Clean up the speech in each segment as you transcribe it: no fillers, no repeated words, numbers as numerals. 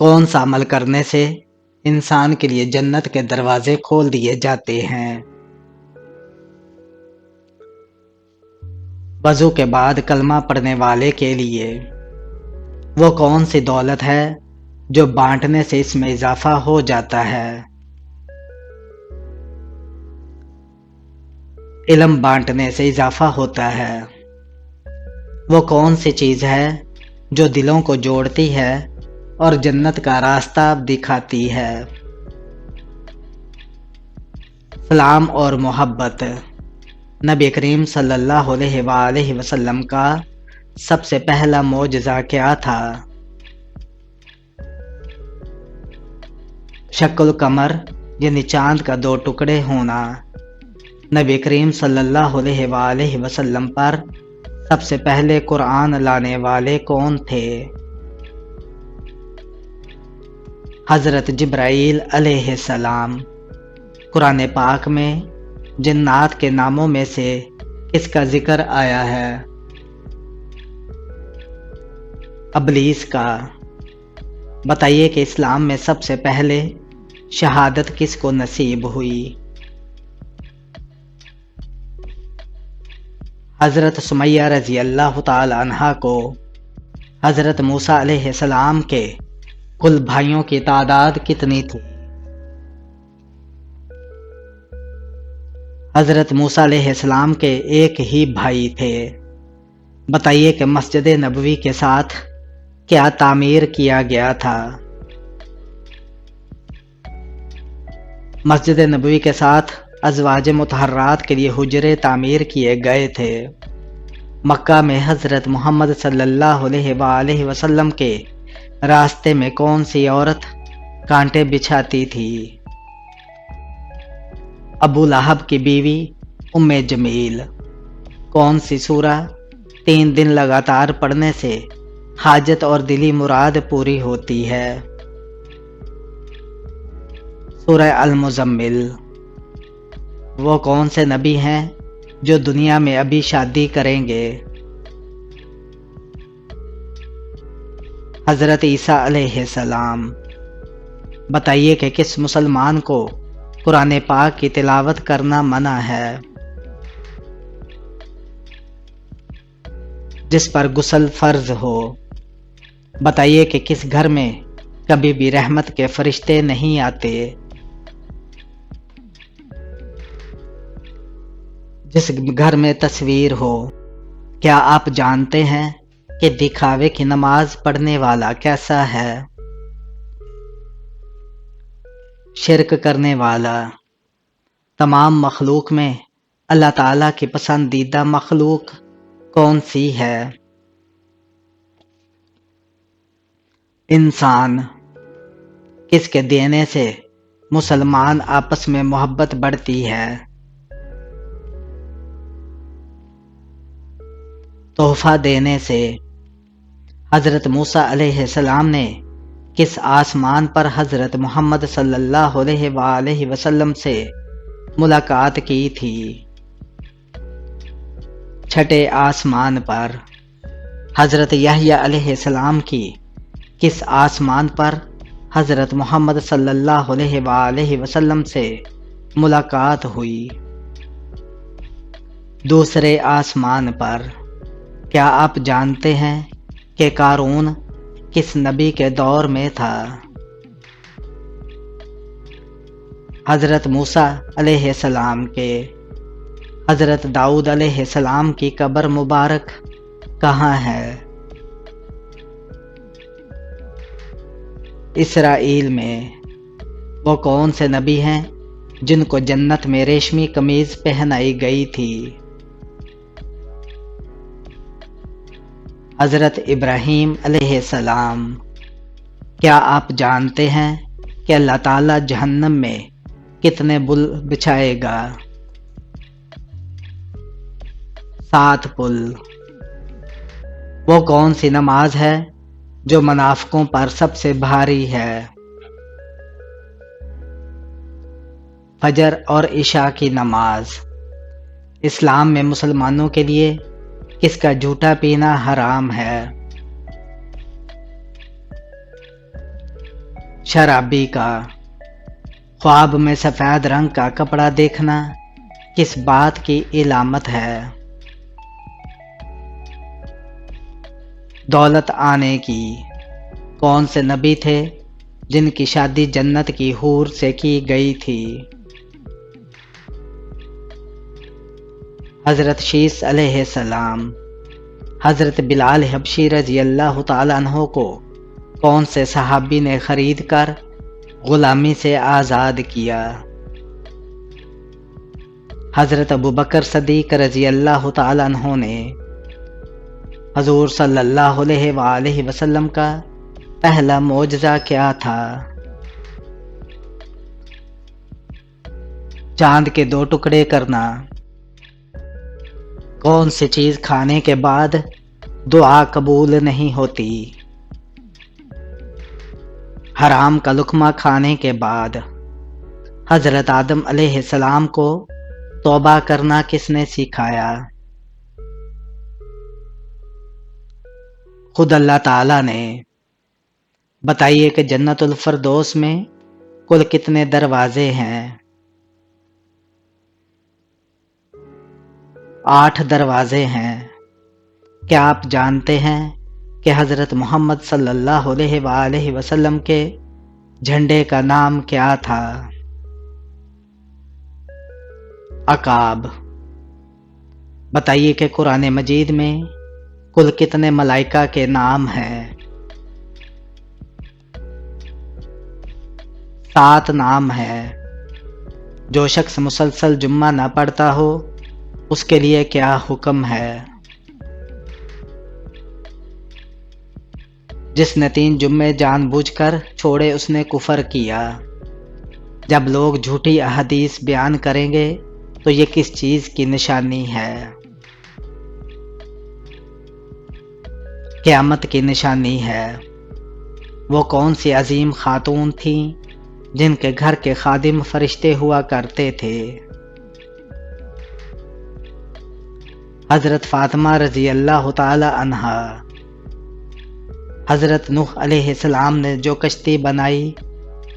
کون سا عمل کرنے سے انسان کے لیے جنت کے دروازے کھول دیے جاتے ہیں؟ وضو کے بعد کلمہ پڑھنے والے کے لیے وہ کون سی دولت ہے جو بانٹنے سے اس میں اضافہ ہو جاتا ہے؟ علم بانٹنے سے اضافہ ہوتا ہے۔ وہ کون سی چیز ہے جو دلوں کو جوڑتی ہے اور جنت کا راستہ دکھاتی ہے؟ سلام اور محبت۔ نبی کریم صلی اللہ علیہ وآلہ وسلم کا سب سے پہلا معجزہ کیا تھا؟ شق القمر یعنی چاند کا 2 ٹکڑے ہونا۔ نبی کریم صلی اللہ علیہ وآلہ وسلم پر سب سے پہلے قرآن لانے والے کون تھے؟ حضرت جبرائیل علیہ السلام۔ قرآن پاک میں جنات کے ناموں میں سے کس کا ذکر آیا ہے؟ ابلیس کا۔ بتائیے کہ اسلام میں سب سے پہلے شہادت کس کو نصیب ہوئی؟ حضرت سمیہ رضی اللہ تعالی عنہا کو حضرت موسیٰ علیہ السلام کے کل بھائیوں کی تعداد کتنی تھی؟ حضرت موسیٰ علیہ السلام کے ایک ہی بھائی تھے۔ بتائیے کہ مسجد نبوی کے ساتھ کیا تعمیر کیا گیا تھا؟ مسجد نبوی کے ساتھ ازواج مطہرات کے لیے حجرے تعمیر کیے گئے تھے۔ مکہ میں حضرت محمد صلی اللہ علیہ وآلہ وسلم کے راستے میں کون سی عورت کانٹے بچھاتی تھی؟ ابو لہب کی بیوی ام جمیل۔ کون سی سورہ 3 دن لگاتار پڑھنے سے حاجت اور دلی مراد پوری ہوتی ہے؟ سورہ المزمل۔ وہ کون سے نبی ہیں جو دنیا میں ابھی شادی کریں گے؟ حضرت عیسیٰ علیہ السلام۔ بتائیے کہ کس مسلمان کو قرآن پاک کی تلاوت کرنا منع ہے؟ جس پر غسل فرض ہو۔ بتائیے کہ کس گھر میں کبھی بھی رحمت کے فرشتے نہیں آتے؟ جس گھر میں تصویر ہو۔ کیا آپ جانتے ہیں کہ دکھاوے کی نماز پڑھنے والا کیسا ہے؟ شرک کرنے والا۔ تمام مخلوق میں اللہ تعالیٰ کی پسندیدہ مخلوق کون سی ہے؟ انسان۔ کس کے دینے سے مسلمان آپس میں محبت بڑھتی ہے؟ تحفہ دینے سے۔ حضرت موسیٰ علیہ السلام نے کس آسمان پر حضرت محمد صلی اللہ علیہ وآلہ وسلم سے ملاقات کی تھی؟ چھٹے آسمان پر۔ حضرت یحییٰ علیہ السلام کی کس آسمان پر حضرت محمد صلی اللہ علیہ وآلہ وسلم سے ملاقات ہوئی؟ دوسرے آسمان پر۔ کیا آپ جانتے ہیں کہ قارون کس نبی کے دور میں تھا؟ حضرت موسیٰ علیہ السلام کے۔ حضرت داؤد علیہ السلام کی قبر مبارک کہاں ہے؟ اسرائیل میں۔ وہ کون سے نبی ہیں جن کو جنت میں ریشمی قمیض پہنائی گئی تھی؟ حضرت ابراہیم علیہ السلام۔ کیا آپ جانتے ہیں کہ اللہ تعالیٰ جہنم میں کتنے پل بچھائے گا؟ 7 پل۔ وہ کون سی نماز ہے جو منافقوں پر سب سے بھاری ہے؟ فجر اور عشاء کی نماز۔ اسلام میں مسلمانوں کے لیے کس کا جھوٹا پینا حرام ہے؟ شرابی کا خواب میں سفید رنگ کا کپڑا دیکھنا کس بات کی علامت ہے؟ دولت آنے کی۔ کون سے نبی تھے جن کی شادی جنت کی حور سے کی گئی تھی؟ حضرت شیس علیہ السلام۔ حضرت بلال حبشی رضی اللہ تعالیٰ عنہ کو کون سے صحابی نے خرید کر غلامی سے آزاد کیا؟ حضرت ابوبکر صدیق رضی اللہ تعالیٰ عنہ نے حضور صلی اللہ علیہ وآلہ وسلم کا پہلا معجزہ کیا تھا؟ چاند کے 2 ٹکڑے کرنا۔ کون سی چیز کھانے کے بعد دعا قبول نہیں ہوتی؟ حرام کا لقمہ کھانے کے بعد۔ حضرت آدم علیہ السلام کو توبہ کرنا کس نے سکھایا؟ خود اللہ تعالیٰ نے۔ بتائیے کہ جنت الفردوس میں کل کتنے دروازے ہیں؟ 8 دروازے ہیں۔ کیا آپ جانتے ہیں کہ حضرت محمد صلی اللہ علیہ وآلہ وسلم کے جھنڈے کا نام کیا تھا؟ عقاب۔ بتائیے کہ قرآن مجید میں کل کتنے ملائکہ کے نام ہیں؟ 7 نام ہیں۔ جو شخص مسلسل جمعہ نہ پڑھتا ہو اس کے لیے کیا حکم ہے؟ جس نے 3 جمعے جان بوجھ کر چھوڑے اس نے کفر کیا۔ جب لوگ جھوٹی احادیث بیان کریں گے تو یہ کس چیز کی نشانی ہے؟ قیامت کی نشانی ہے۔ وہ کون سی عظیم خاتون تھیں جن کے گھر کے خادم فرشتے ہوا کرتے تھے؟ حضرت فاطمہ رضی اللہ تعالی عنہا۔ حضرت نوح علیہ السلام نے جو کشتی بنائی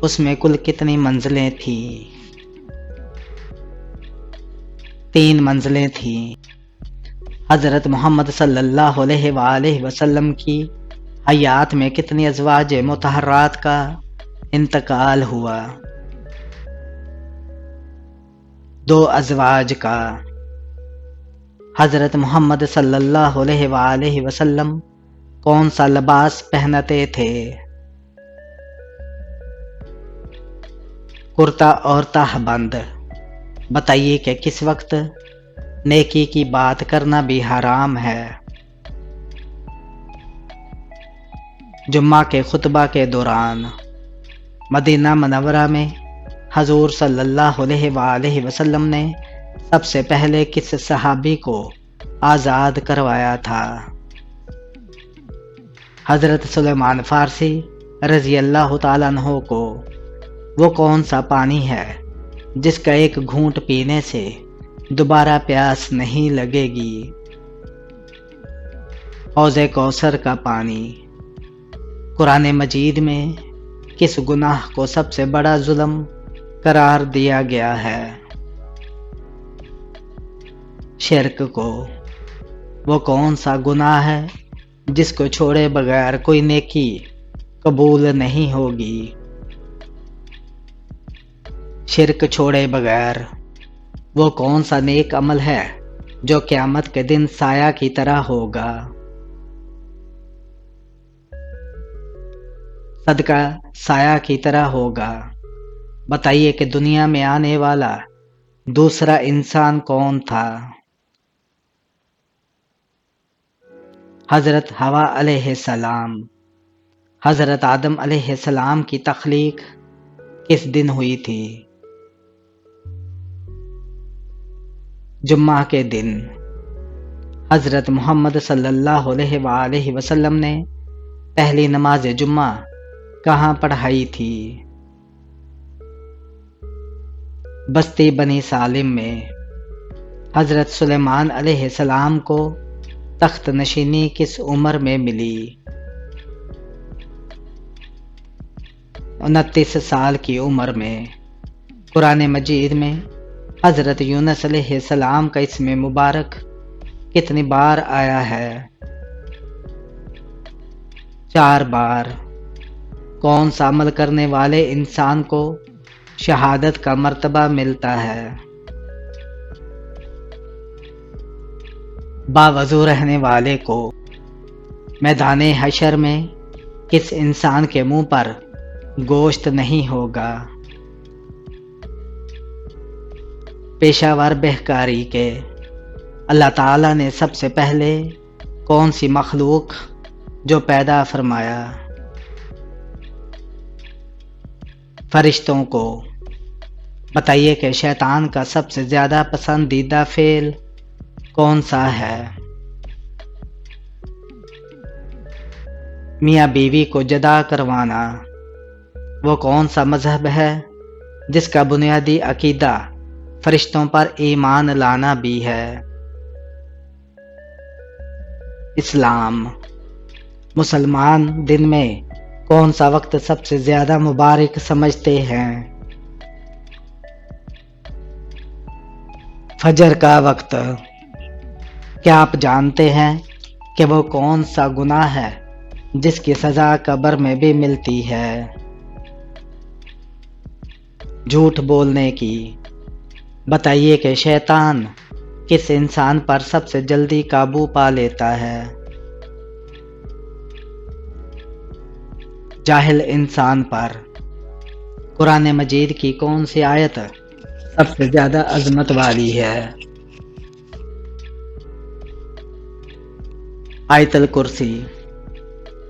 اس میں کل کتنی منزلیں تھیں؟ 3 منزلیں تھیں۔ حضرت محمد صلی اللہ علیہ وآلہ وسلم کی حیات میں کتنی ازواج مطہرات کا انتقال ہوا؟ 2 ازواج کا۔ حضرت محمد صلی اللہ علیہ وآلہ وسلم کون سا لباس پہنتے تھے؟ کرتا اور تہبند۔ بتائیے کہ کس وقت نیکی کی بات کرنا بھی حرام ہے؟ جمعہ کے خطبہ کے دوران۔ مدینہ منورہ میں حضور صلی اللہ علیہ وآلہ وسلم نے سب سے پہلے کس صحابی کو آزاد کروایا تھا؟ حضرت سلیمان فارسی رضی اللہ تعالیٰ عنہ کو۔ وہ کون سا پانی ہے جس کا ایک گھونٹ پینے سے دوبارہ پیاس نہیں لگے گی؟ حوض کوثر کا پانی۔ قرآن مجید میں کس گناہ کو سب سے بڑا ظلم قرار دیا گیا ہے؟ شرک کو۔ وہ کون سا گناہ ہے جس کو چھوڑے بغیر کوئی نیکی قبول نہیں ہوگی؟ شرک چھوڑے بغیر وہ کون سا نیک عمل ہے جو قیامت کے دن سایہ کی طرح ہوگا؟ صدقہ سایہ کی طرح ہوگا۔ بتائیے کہ دنیا میں آنے والا دوسرا انسان کون تھا؟ حضرت حوا علیہ السلام۔ حضرت آدم علیہ السلام کی تخلیق کس دن ہوئی تھی؟ جمعہ کے دن۔ حضرت محمد صلی اللہ علیہ وآلہ وسلم نے پہلی نماز جمعہ کہاں پڑھائی تھی؟ بستی بنی سالم میں۔ حضرت سلیمان علیہ السلام کو تخت نشینی کس عمر میں ملی؟ 29 سال کی عمر میں قرآن مجید میں حضرت یونس علیہ السلام کا اسم مبارک کتنی بار آیا ہے؟ 4 بار۔ کون سا عمل کرنے والے انسان کو شہادت کا مرتبہ ملتا ہے؟ باوضو رہنے والے کو میدان حشر میں کس انسان کے منہ پر گوشت نہیں ہوگا؟ پیشہ ور بہکاری کے اللہ تعالیٰ نے سب سے پہلے کون سی مخلوق جو پیدا فرمایا؟ فرشتوں کو بتائیے کہ شیطان کا سب سے زیادہ پسندیدہ فعل کون سا ہے؟ میاں بیوی کو جدا کروانا وہ کون سا مذہب ہے جس کا بنیادی عقیدہ فرشتوں پر ایمان لانا بھی ہے؟ اسلام۔ مسلمان دن میں کون سا وقت سب سے زیادہ مبارک سمجھتے ہیں؟ فجر کا وقت۔ کیا آپ جانتے ہیں کہ وہ کون سا گناہ ہے جس کی سزا قبر میں بھی ملتی ہے؟ جھوٹ بولنے کی بتائیے کہ شیطان کس انسان پر سب سے جلدی قابو پا لیتا ہے؟ جاہل انسان پر قرآن مجید کی کون سی آیت سب سے زیادہ عظمت والی ہے؟ آیت الکرسی۔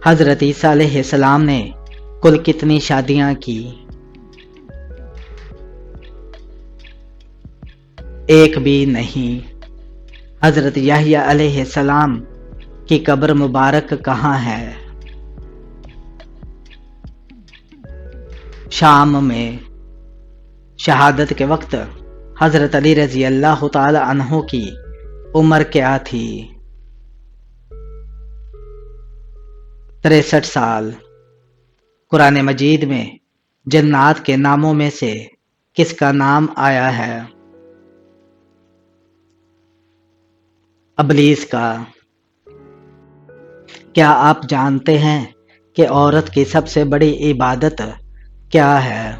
حضرت عیسیٰ علیہ السلام نے کل کتنی شادیاں کی؟ 1 بھی نہیں۔ حضرت یحییٰ علیہ السلام کی قبر مبارک کہاں ہے؟ شام میں۔ شہادت کے وقت حضرت علی رضی اللہ تعالی عنہ کی عمر کیا تھی؟ 63 سال۔ قرآن مجید میں جنات کے ناموں میں سے کس کا نام آیا ہے؟ ابلیس کا۔ کیا آپ جانتے ہیں کہ عورت کی سب سے بڑی عبادت کیا ہے؟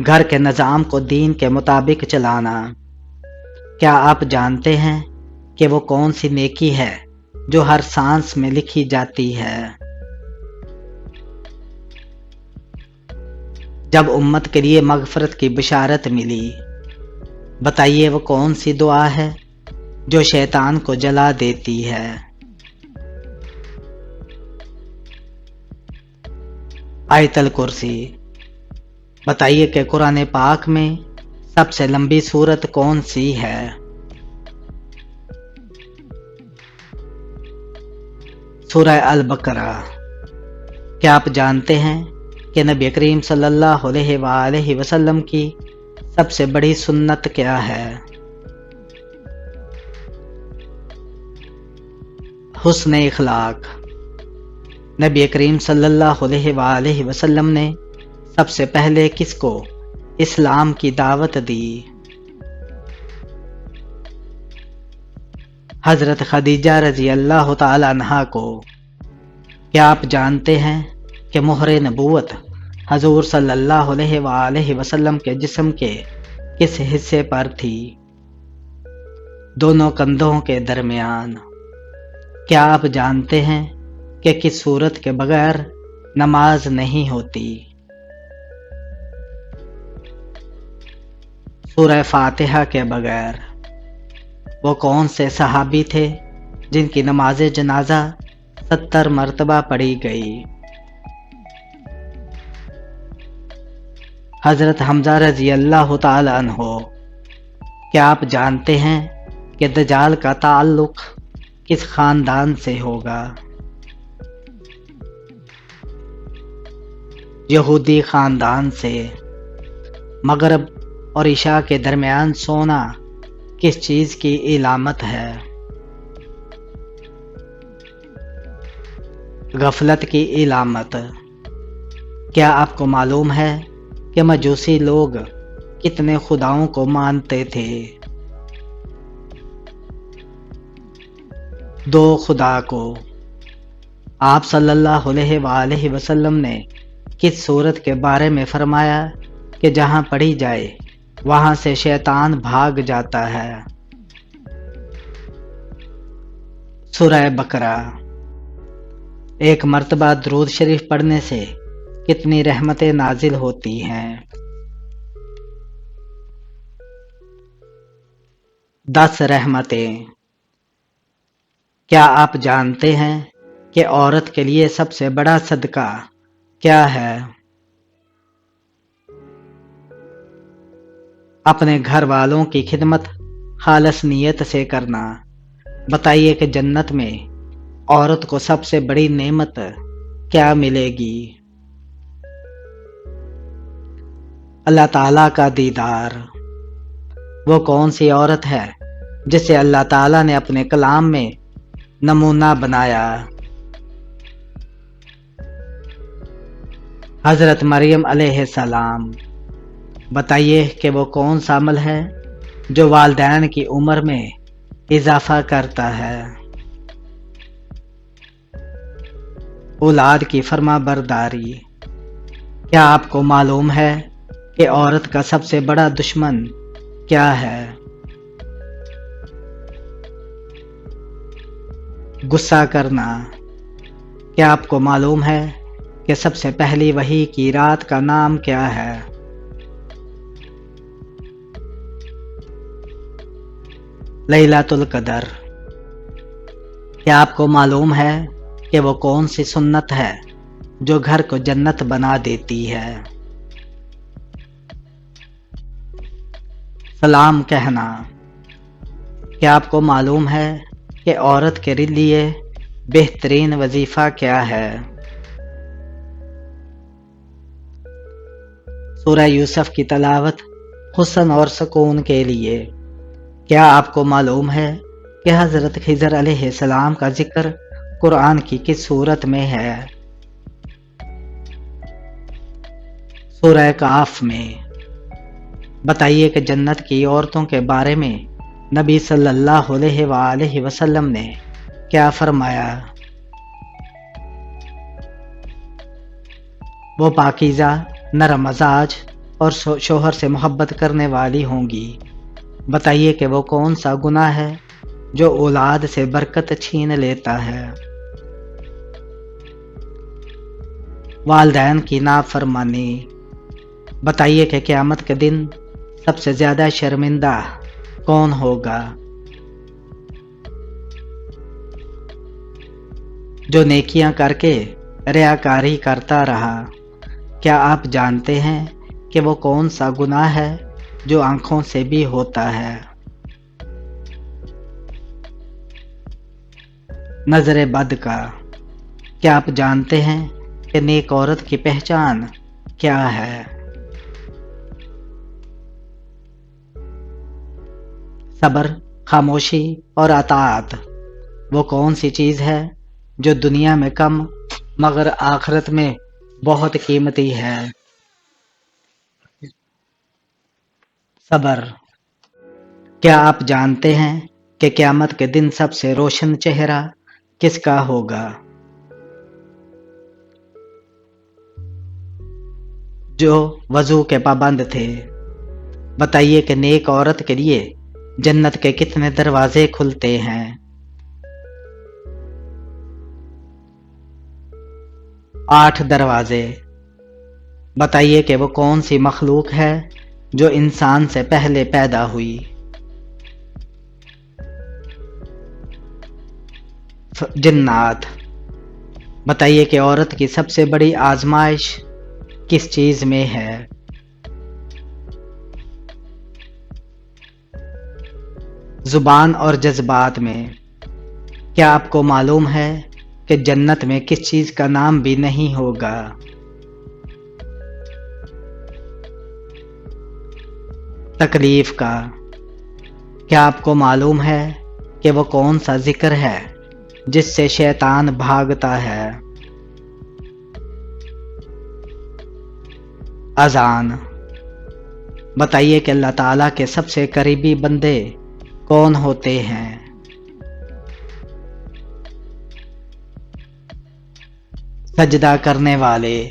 گھر کے نظام کو دین کے مطابق چلانا۔ کیا آپ جانتے ہیں کہ وہ کون سی نیکی ہے جو ہر سانس میں لکھی جاتی ہے؟ جب امت کے لیے مغفرت کی بشارت ملی، بتائیے وہ کون سی دعا ہے جو شیطان کو جلا دیتی ہے؟ آیت الکرسی۔ بتائیے کہ قرآن پاک میں سب سے لمبی سورت کون سی ہے؟ سورہ البقرہ۔ کیا آپ جانتے ہیں کہ نبی کریم صلی اللہ علیہ وآلہ وسلم کی سب سے بڑی سنت کیا ہے؟ حسن اخلاق۔ نبی کریم صلی اللہ علیہ وآلہ وسلم نے سب سے پہلے کس کو اسلام کی دعوت دی؟ حضرت خدیجہ رضی اللہ تعالی عنہا کو۔ کیا آپ جانتے ہیں کہ مہر نبوت حضور صلی اللہ علیہ وآلہ وسلم کے جسم کے کس حصے پر تھی؟ دونوں کندھوں کے درمیان۔ کیا آپ جانتے ہیں کہ کس صورت کے بغیر نماز نہیں ہوتی؟ سورہ فاتحہ کے بغیر۔ وہ کون سے صحابی تھے جن کی نماز جنازہ 70 مرتبہ پڑھی گئی؟ حضرت حمزہ رضی اللہ تعالی عنہ۔ کیا آپ جانتے ہیں کہ دجال کا تعلق کس خاندان سے ہوگا؟ یہودی خاندان سے۔ مغرب اور عشاء کے درمیان سونا کس چیز کی علامت ہے؟ غفلت کی علامت۔ کیا آپ کو معلوم ہے کہ مجوسی لوگ کتنے خداؤں کو مانتے تھے؟ 2 خدا کو۔ آپ صلی اللہ علیہ وآلہ وسلم نے کس سورت کے بارے میں فرمایا کہ جہاں پڑھی جائے وہاں سے شیطان بھاگ جاتا ہے؟ سورہ بقرہ۔ ایک مرتبہ درود شریف پڑھنے سے کتنی رحمتیں نازل ہوتی ہیں؟ 10 رحمتیں۔ کیا آپ جانتے ہیں کہ عورت کے لیے سب سے بڑا صدقہ کیا ہے؟ اپنے گھر والوں کی خدمت خالص نیت سے کرنا۔ بتائیے کہ جنت میں عورت کو سب سے بڑی نعمت کیا ملے گی؟ اللہ تعالیٰ کا دیدار۔ وہ کون سی عورت ہے جسے اللہ تعالیٰ نے اپنے کلام میں نمونہ بنایا؟ حضرت مریم علیہ السلام۔ بتائیے کہ وہ کون سا عمل ہے جو والدین کی عمر میں اضافہ کرتا ہے؟ اولاد کی فرما برداری۔ کیا آپ کو معلوم ہے کہ عورت کا سب سے بڑا دشمن کیا ہے؟ غصہ کرنا۔ کیا آپ کو معلوم ہے کہ سب سے پہلی وحی کی رات کا نام کیا ہے؟ لیلۃ القدر۔ کیا آپ کو معلوم ہے کہ وہ کون سی سنت ہے جو گھر کو جنت بنا دیتی ہے؟ سلام کہنا۔ کیا آپ کو معلوم ہے کہ عورت کے لیے بہترین وظیفہ کیا ہے؟ سورہ یوسف کی تلاوت حسن اور سکون کے لیے۔ کیا آپ کو معلوم ہے کہ حضرت خضر علیہ السلام کا ذکر قرآن کی کس سورت میں ہے؟ سورہ کہف میں۔ بتائیے کہ جنت کی عورتوں کے بارے میں نبی صلی اللہ علیہ وآلہ وسلم نے کیا فرمایا؟ وہ پاکیزہ، نرم مزاج اور شوہر سے محبت کرنے والی ہوں گی۔ بتائیے کہ وہ کون سا گناہ ہے جو اولاد سے برکت چھین لیتا ہے؟ والدین کی نافرمانی۔ بتائیے کہ قیامت کے دن سب سے زیادہ شرمندہ کون ہوگا؟ جو نیکیاں کر کے ریاکاری کرتا رہا۔ کیا آپ جانتے ہیں کہ وہ کون سا گناہ ہے جو آنکھوں سے بھی ہوتا ہے؟ نظر بد کا۔ کیا آپ جانتے ہیں کہ نیک عورت کی پہچان کیا ہے؟ صبر، خاموشی اور اطاعت۔ وہ کون سی چیز ہے جو دنیا میں کم مگر آخرت میں بہت قیمتی ہے؟ صبر۔ کیا آپ جانتے ہیں کہ قیامت کے دن سب سے روشن چہرہ کس کا ہوگا؟ جو وضو کے پابند تھے۔ بتائیے کہ نیک عورت کے لیے جنت کے کتنے دروازے کھلتے ہیں؟ 8 دروازے۔ بتائیے کہ وہ کون سی مخلوق ہے جو انسان سے پہلے پیدا ہوئی؟ جنات۔ بتائیے کہ عورت کی سب سے بڑی آزمائش کس چیز میں ہے؟ زبان اور جذبات میں۔ کیا آپ کو معلوم ہے کہ جنت میں کس چیز کا نام بھی نہیں ہوگا؟ تکلیف کا۔ کیا آپ کو معلوم ہے کہ وہ کون سا ذکر ہے جس سے شیطان بھاگتا ہے؟ اذان۔ بتائیے کہ اللہ تعالیٰ کے سب سے قریبی بندے کون ہوتے ہیں؟ سجدہ کرنے والے۔